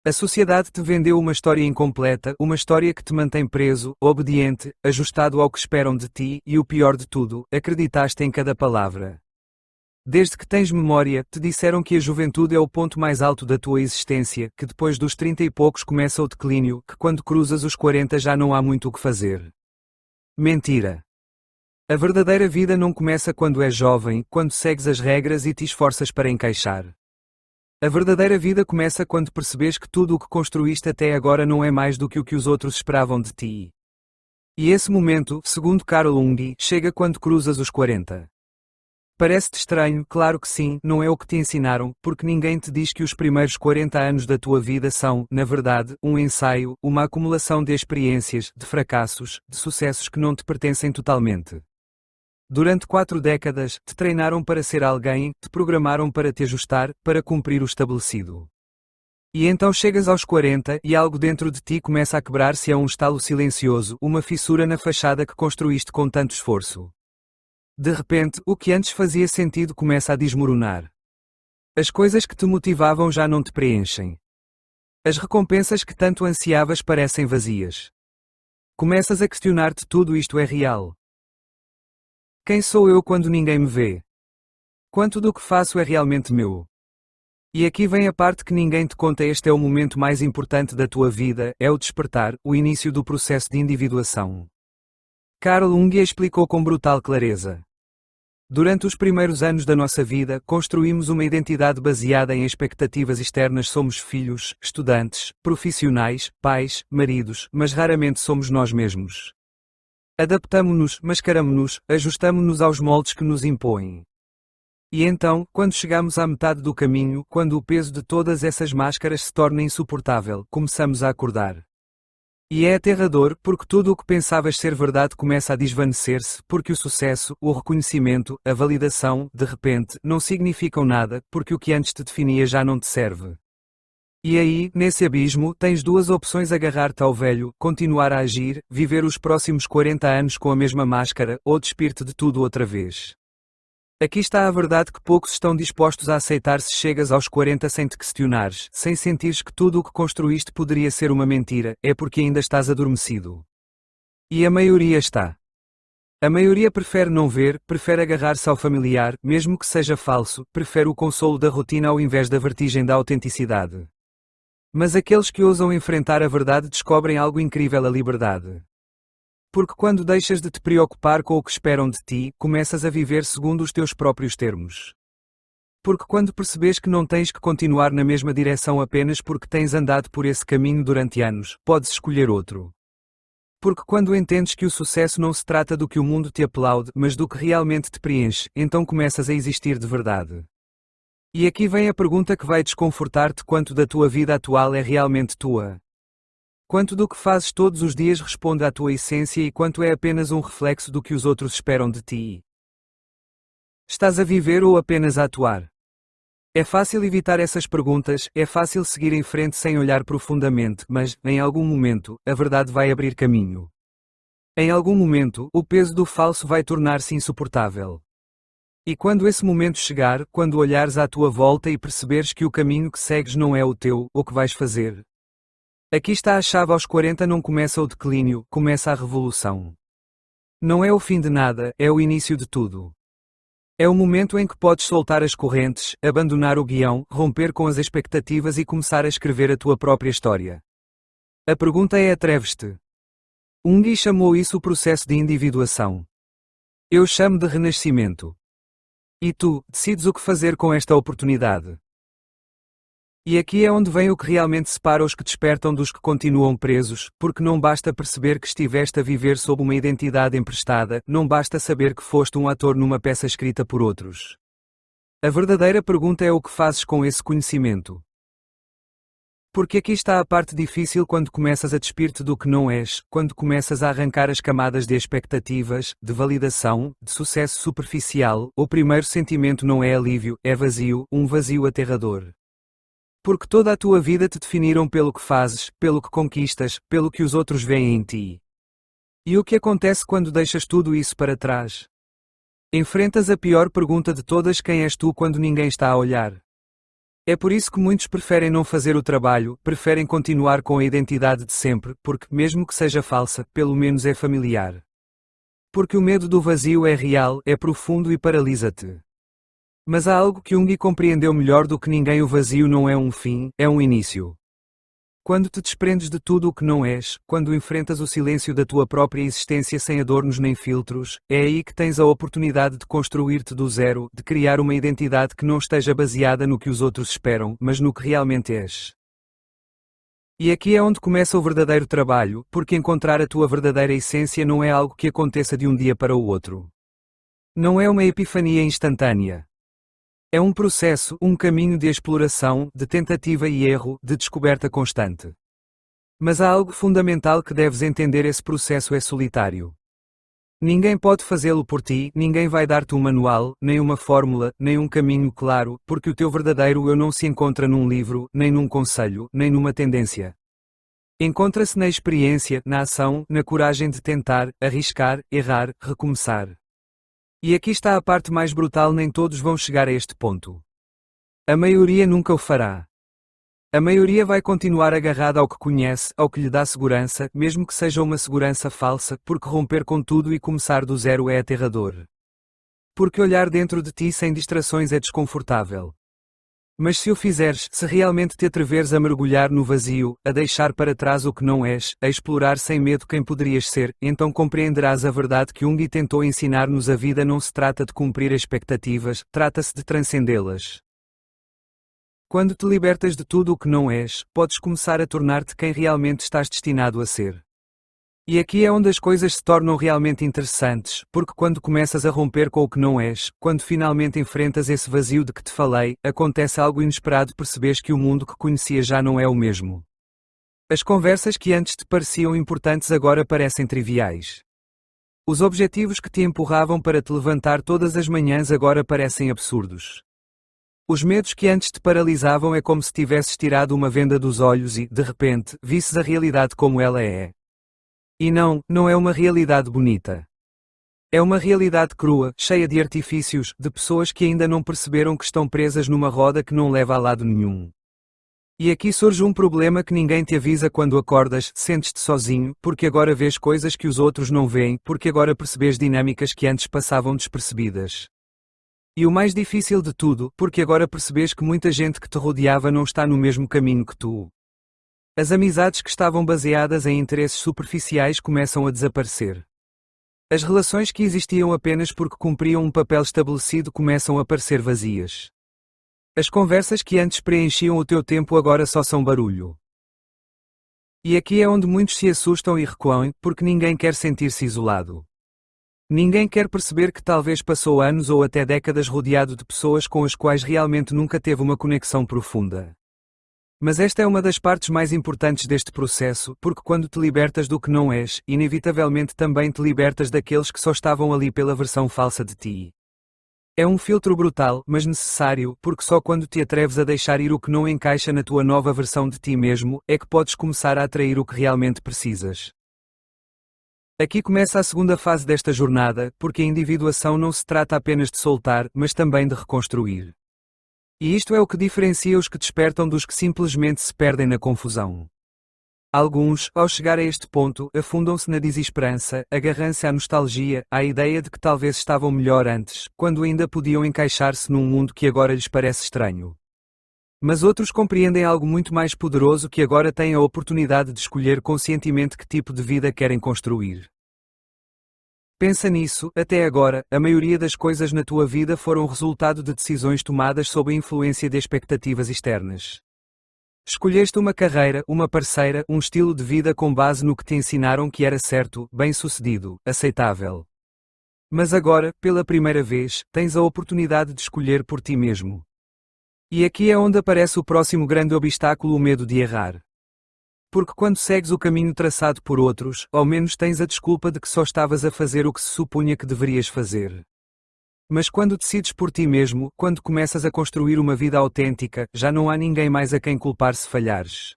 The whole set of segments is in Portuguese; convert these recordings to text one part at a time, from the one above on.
A sociedade te vendeu uma história incompleta, uma história que te mantém preso, obediente, ajustado ao que esperam de ti, e o pior de tudo, acreditaste em cada palavra. Desde que tens memória, te disseram que a juventude é o ponto mais alto da tua existência, que depois dos 30 e poucos começa o declínio, que quando cruzas os 40 já não há muito o que fazer. Mentira. A verdadeira vida não começa quando és jovem, quando segues as regras e te esforças para encaixar. A verdadeira vida começa quando percebes que tudo o que construíste até agora não é mais do que o que os outros esperavam de ti. E esse momento, segundo Carl Jung, chega quando cruzas os 40. Parece-te estranho, claro que sim, não é o que te ensinaram, porque ninguém te diz que os primeiros 40 anos da tua vida são, na verdade, um ensaio, uma acumulação de experiências, de fracassos, de sucessos que não te pertencem totalmente. Durante 4 décadas, te treinaram para ser alguém, te programaram para te ajustar, para cumprir o estabelecido. E então chegas aos 40 e algo dentro de ti começa a quebrar-se a um estalo silencioso, uma fissura na fachada que construíste com tanto esforço. De repente, o que antes fazia sentido começa a desmoronar. As coisas que te motivavam já não te preenchem. As recompensas que tanto ansiavas parecem vazias. Começas a questionar-te: tudo isto é real? Quem sou eu quando ninguém me vê? Quanto do que faço é realmente meu? E aqui vem a parte que ninguém te conta: este é o momento mais importante da tua vida, é o despertar, o início do processo de individuação. Carl Jung explicou com brutal clareza. Durante os primeiros anos da nossa vida, construímos uma identidade baseada em expectativas externas. Somos filhos, estudantes, profissionais, pais, maridos, mas raramente somos nós mesmos. Adaptamo-nos, mascaramo-nos, ajustamo-nos aos moldes que nos impõem. E então, quando chegamos à metade do caminho, quando o peso de todas essas máscaras se torna insuportável, começamos a acordar. E é aterrador, porque tudo o que pensavas ser verdade começa a desvanecer-se, porque o sucesso, o reconhecimento, a validação, de repente, não significam nada, porque o que antes te definia já não te serve. E aí, nesse abismo, tens 2 opções: agarrar-te ao velho, continuar a agir, viver os próximos 40 anos com a mesma máscara, ou despir-te de tudo outra vez. Aqui está a verdade que poucos estão dispostos a aceitar se chegas aos 40 sem te questionares, sem sentires que tudo o que construíste poderia ser uma mentira, é porque ainda estás adormecido. E a maioria está. A maioria prefere não ver, prefere agarrar-se ao familiar, mesmo que seja falso, prefere o consolo da rotina ao invés da vertigem da autenticidade. Mas aqueles que ousam enfrentar a verdade descobrem algo incrível: a liberdade. Porque quando deixas de te preocupar com o que esperam de ti, começas a viver segundo os teus próprios termos. Porque quando percebes que não tens que continuar na mesma direção apenas porque tens andado por esse caminho durante anos, podes escolher outro. Porque quando entendes que o sucesso não se trata do que o mundo te aplaude, mas do que realmente te preenche, então começas a existir de verdade. E aqui vem a pergunta que vai desconfortar-te: quanto da tua vida atual é realmente tua? Quanto do que fazes todos os dias responde à tua essência e quanto é apenas um reflexo do que os outros esperam de ti? Estás a viver ou apenas a atuar? É fácil evitar essas perguntas, é fácil seguir em frente sem olhar profundamente, mas, em algum momento, a verdade vai abrir caminho. Em algum momento, o peso do falso vai tornar-se insuportável. E quando esse momento chegar, quando olhares à tua volta e perceberes que o caminho que segues não é o teu, o que vais fazer? Aqui está a chave: aos 40 não começa o declínio, começa a revolução. Não é o fim de nada, é o início de tudo. É o momento em que podes soltar as correntes, abandonar o guião, romper com as expectativas e começar a escrever a tua própria história. A pergunta é: atreves-te? Jung chamou isso o processo de individuação. Eu chamo de renascimento. E tu, decides o que fazer com esta oportunidade. E aqui é onde vem o que realmente separa os que despertam dos que continuam presos, porque não basta perceber que estiveste a viver sob uma identidade emprestada, não basta saber que foste um ator numa peça escrita por outros. A verdadeira pergunta é: o que fazes com esse conhecimento? Porque aqui está a parte difícil: quando começas a despir-te do que não és, quando começas a arrancar as camadas de expectativas, de validação, de sucesso superficial, o primeiro sentimento não é alívio, é vazio, um vazio aterrador. Porque toda a tua vida te definiram pelo que fazes, pelo que conquistas, pelo que os outros veem em ti. E o que acontece quando deixas tudo isso para trás? Enfrentas a pior pergunta de todas: quem és tu quando ninguém está a olhar? É por isso que muitos preferem não fazer o trabalho, preferem continuar com a identidade de sempre, porque, mesmo que seja falsa, pelo menos é familiar. Porque o medo do vazio é real, é profundo e paralisa-te. Mas há algo que Jung compreendeu melhor do que ninguém: o vazio não é um fim, é um início. Quando te desprendes de tudo o que não és, quando enfrentas o silêncio da tua própria existência sem adornos nem filtros, é aí que tens a oportunidade de construir-te do zero, de criar uma identidade que não esteja baseada no que os outros esperam, mas no que realmente és. E aqui é onde começa o verdadeiro trabalho, porque encontrar a tua verdadeira essência não é algo que aconteça de um dia para o outro. Não é uma epifania instantânea. É um processo, um caminho de exploração, de tentativa e erro, de descoberta constante. Mas há algo fundamental que deves entender: esse processo é solitário. Ninguém pode fazê-lo por ti, ninguém vai dar-te um manual, nem uma fórmula, nem um caminho claro, porque o teu verdadeiro eu não se encontra num livro, nem num conselho, nem numa tendência. Encontra-se na experiência, na ação, na coragem de tentar, arriscar, errar, recomeçar. E aqui está a parte mais brutal: nem todos vão chegar a este ponto. A maioria nunca o fará. A maioria vai continuar agarrada ao que conhece, ao que lhe dá segurança, mesmo que seja uma segurança falsa, porque romper com tudo e começar do zero é aterrador. Porque olhar dentro de ti sem distrações é desconfortável. Mas se o fizeres, se realmente te atreveres a mergulhar no vazio, a deixar para trás o que não és, a explorar sem medo quem poderias ser, então compreenderás a verdade que Jung tentou ensinar-nos: a vida não se trata de cumprir expectativas, trata-se de transcendê-las. Quando te libertas de tudo o que não és, podes começar a tornar-te quem realmente estás destinado a ser. E aqui é onde as coisas se tornam realmente interessantes, porque quando começas a romper com o que não és, quando finalmente enfrentas esse vazio de que te falei, acontece algo inesperado: percebes que o mundo que conhecias já não é o mesmo. As conversas que antes te pareciam importantes agora parecem triviais. Os objetivos que te empurravam para te levantar todas as manhãs agora parecem absurdos. Os medos que antes te paralisavam é como se tivesses tirado uma venda dos olhos e, de repente, visses a realidade como ela é. E não é uma realidade bonita. É uma realidade crua, cheia de artifícios, de pessoas que ainda não perceberam que estão presas numa roda que não leva a lado nenhum. E aqui surge um problema que ninguém te avisa: quando acordas, sentes-te sozinho, porque agora vês coisas que os outros não veem, porque agora percebes dinâmicas que antes passavam despercebidas. E o mais difícil de tudo, porque agora percebes que muita gente que te rodeava não está no mesmo caminho que tu. As amizades que estavam baseadas em interesses superficiais começam a desaparecer. As relações que existiam apenas porque cumpriam um papel estabelecido começam a parecer vazias. As conversas que antes preenchiam o teu tempo agora só são barulho. E aqui é onde muitos se assustam e recuam, porque ninguém quer sentir-se isolado. Ninguém quer perceber que talvez passou anos ou até décadas rodeado de pessoas com as quais realmente nunca teve uma conexão profunda. Mas esta é uma das partes mais importantes deste processo, porque quando te libertas do que não és, inevitavelmente também te libertas daqueles que só estavam ali pela versão falsa de ti. É um filtro brutal, mas necessário, porque só quando te atreves a deixar ir o que não encaixa na tua nova versão de ti mesmo, é que podes começar a atrair o que realmente precisas. Aqui começa a segunda fase desta jornada, porque a individuação não se trata apenas de soltar, mas também de reconstruir. E isto é o que diferencia os que despertam dos que simplesmente se perdem na confusão. Alguns, ao chegar a este ponto, afundam-se na desesperança, agarram-se à nostalgia, à ideia de que talvez estavam melhor antes, quando ainda podiam encaixar-se num mundo que agora lhes parece estranho. Mas outros compreendem algo muito mais poderoso: que agora têm a oportunidade de escolher conscientemente que tipo de vida querem construir. Pensa nisso: até agora, a maioria das coisas na tua vida foram resultado de decisões tomadas sob a influência de expectativas externas. Escolheste uma carreira, uma parceira, um estilo de vida com base no que te ensinaram que era certo, bem-sucedido, aceitável. Mas agora, pela primeira vez, tens a oportunidade de escolher por ti mesmo. E aqui é onde aparece o próximo grande obstáculo: o medo de errar. Porque quando segues o caminho traçado por outros, ao menos tens a desculpa de que só estavas a fazer o que se supunha que deverias fazer. Mas quando decides por ti mesmo, quando começas a construir uma vida autêntica, já não há ninguém mais a quem culpar se falhares.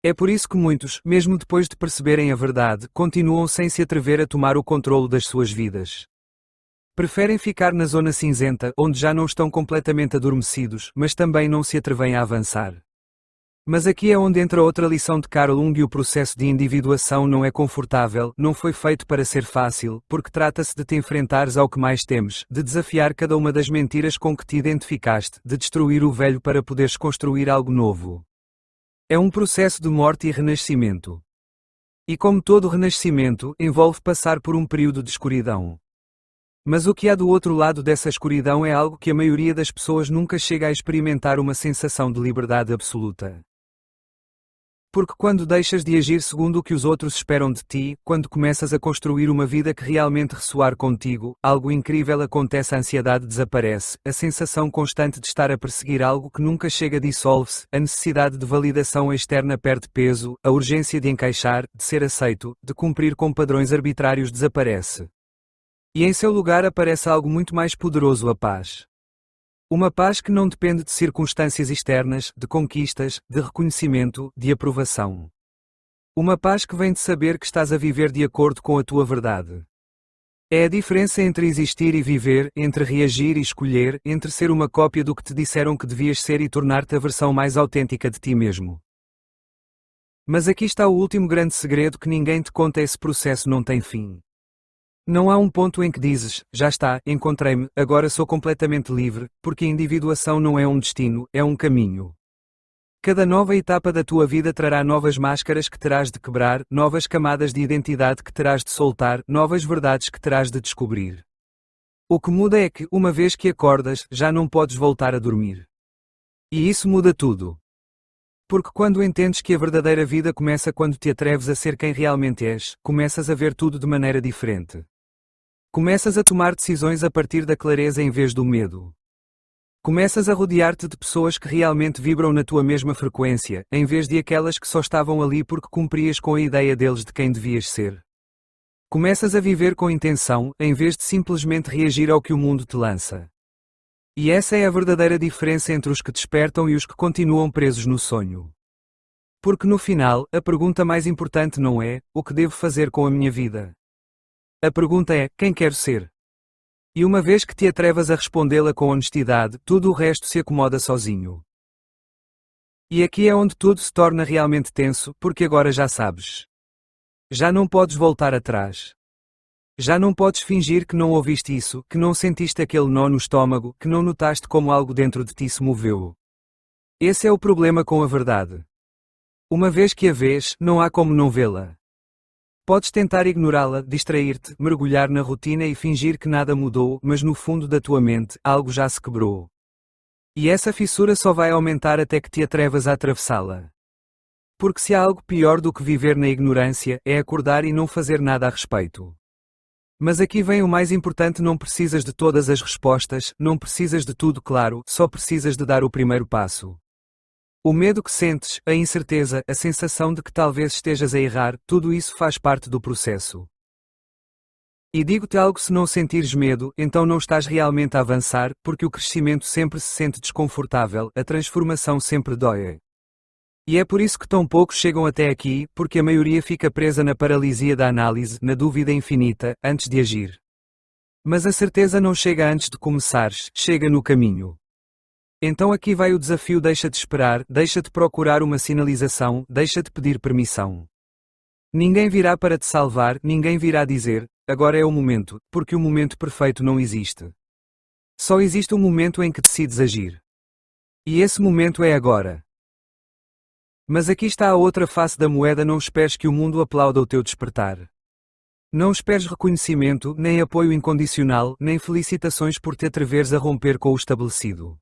É por isso que muitos, mesmo depois de perceberem a verdade, continuam sem se atrever a tomar o controlo das suas vidas. Preferem ficar na zona cinzenta, onde já não estão completamente adormecidos, mas também não se atrevem a avançar. Mas aqui é onde entra outra lição de Carl Jung: o processo de individuação não é confortável, não foi feito para ser fácil, porque trata-se de te enfrentares ao que mais temes, de desafiar cada uma das mentiras com que te identificaste, de destruir o velho para poderes construir algo novo. É um processo de morte e renascimento. E como todo renascimento, envolve passar por um período de escuridão. Mas o que há do outro lado dessa escuridão é algo que a maioria das pessoas nunca chega a experimentar: uma sensação de liberdade absoluta. Porque quando deixas de agir segundo o que os outros esperam de ti, quando começas a construir uma vida que realmente ressoar contigo, algo incrível acontece: a ansiedade desaparece, a sensação constante de estar a perseguir algo que nunca chega dissolve-se, a necessidade de validação externa perde peso, a urgência de encaixar, de ser aceito, de cumprir com padrões arbitrários desaparece. E em seu lugar aparece algo muito mais poderoso: a paz. Uma paz que não depende de circunstâncias externas, de conquistas, de reconhecimento, de aprovação. Uma paz que vem de saber que estás a viver de acordo com a tua verdade. É a diferença entre existir e viver, entre reagir e escolher, entre ser uma cópia do que te disseram que devias ser e tornar-te a versão mais autêntica de ti mesmo. Mas aqui está o último grande segredo que ninguém te conta: esse processo não tem fim. Não há um ponto em que dizes, já está, encontrei-me, agora sou completamente livre, porque a individuação não é um destino, é um caminho. Cada nova etapa da tua vida trará novas máscaras que terás de quebrar, novas camadas de identidade que terás de soltar, novas verdades que terás de descobrir. O que muda é que, uma vez que acordas, já não podes voltar a dormir. E isso muda tudo. Porque quando entendes que a verdadeira vida começa quando te atreves a ser quem realmente és, começas a ver tudo de maneira diferente. Começas a tomar decisões a partir da clareza em vez do medo. Começas a rodear-te de pessoas que realmente vibram na tua mesma frequência, em vez de aquelas que só estavam ali porque cumprias com a ideia deles de quem devias ser. Começas a viver com intenção, em vez de simplesmente reagir ao que o mundo te lança. E essa é a verdadeira diferença entre os que despertam e os que continuam presos no sonho. Porque no final, a pergunta mais importante não é: o que devo fazer com a minha vida? A pergunta é: quem quero ser? E uma vez que te atrevas a respondê-la com honestidade, tudo o resto se acomoda sozinho. E aqui é onde tudo se torna realmente tenso, porque agora já sabes. Já não podes voltar atrás. Já não podes fingir que não ouviste isso, que não sentiste aquele nó no estômago, que não notaste como algo dentro de ti se moveu. Esse é o problema com a verdade. Uma vez que a vês, não há como não vê-la. Podes tentar ignorá-la, distrair-te, mergulhar na rotina e fingir que nada mudou, mas no fundo da tua mente, algo já se quebrou. E essa fissura só vai aumentar até que te atrevas a atravessá-la. Porque se há algo pior do que viver na ignorância, é acordar e não fazer nada a respeito. Mas aqui vem o mais importante: não precisas de todas as respostas, não precisas de tudo claro, só precisas de dar o primeiro passo. O medo que sentes, a incerteza, a sensação de que talvez estejas a errar, tudo isso faz parte do processo. E digo-te algo: se não sentires medo, então não estás realmente a avançar, porque o crescimento sempre se sente desconfortável, a transformação sempre dói. E é por isso que tão poucos chegam até aqui, porque a maioria fica presa na paralisia da análise, na dúvida infinita, antes de agir. Mas a certeza não chega antes de começares, chega no caminho. Então aqui vai o desafio: deixa de esperar, deixa de procurar uma sinalização, deixa de pedir permissão. Ninguém virá para te salvar, ninguém virá dizer: agora é o momento, porque o momento perfeito não existe. Só existe um momento em que decides agir. E esse momento é agora. Mas aqui está a outra face da moeda: não esperes que o mundo aplauda o teu despertar. Não esperes reconhecimento, nem apoio incondicional, nem felicitações por te atreveres a romper com o estabelecido.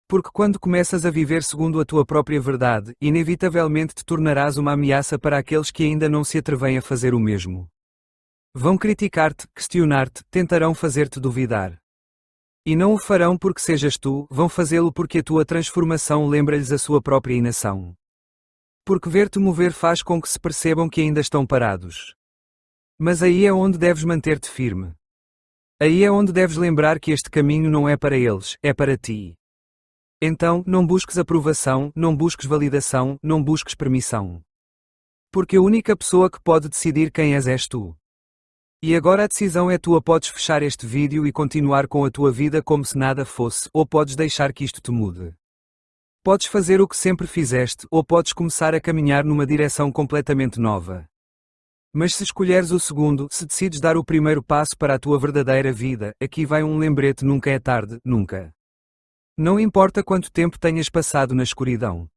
Porque quando começas a viver segundo a tua própria verdade, inevitavelmente te tornarás uma ameaça para aqueles que ainda não se atrevem a fazer o mesmo. Vão criticar-te, questionar-te, tentarão fazer-te duvidar. E não o farão porque sejas tu, vão fazê-lo porque a tua transformação lembra-lhes a sua própria inação. Porque ver-te mover faz com que se percebam que ainda estão parados. Mas aí é onde deves manter-te firme. Aí é onde deves lembrar que este caminho não é para eles, é para ti. Então, não busques aprovação, não busques validação, não busques permissão. Porque a única pessoa que pode decidir quem és tu. E agora a decisão é tua. Podes fechar este vídeo e continuar com a tua vida como se nada fosse, ou podes deixar que isto te mude. Podes fazer o que sempre fizeste, ou podes começar a caminhar numa direção completamente nova. Mas se escolheres o segundo, se decides dar o primeiro passo para a tua verdadeira vida, aqui vai um lembrete: nunca é tarde, nunca. Não importa quanto tempo tenhas passado na escuridão.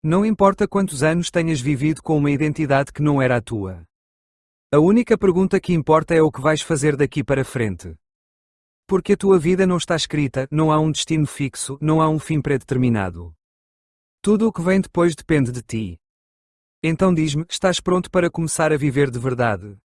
Não importa quantos anos tenhas vivido com uma identidade que não era a tua. A única pergunta que importa é o que vais fazer daqui para frente. Porque a tua vida não está escrita, não há um destino fixo, não há um fim predeterminado. Tudo o que vem depois depende de ti. Então diz-me, estás pronto para começar a viver de verdade?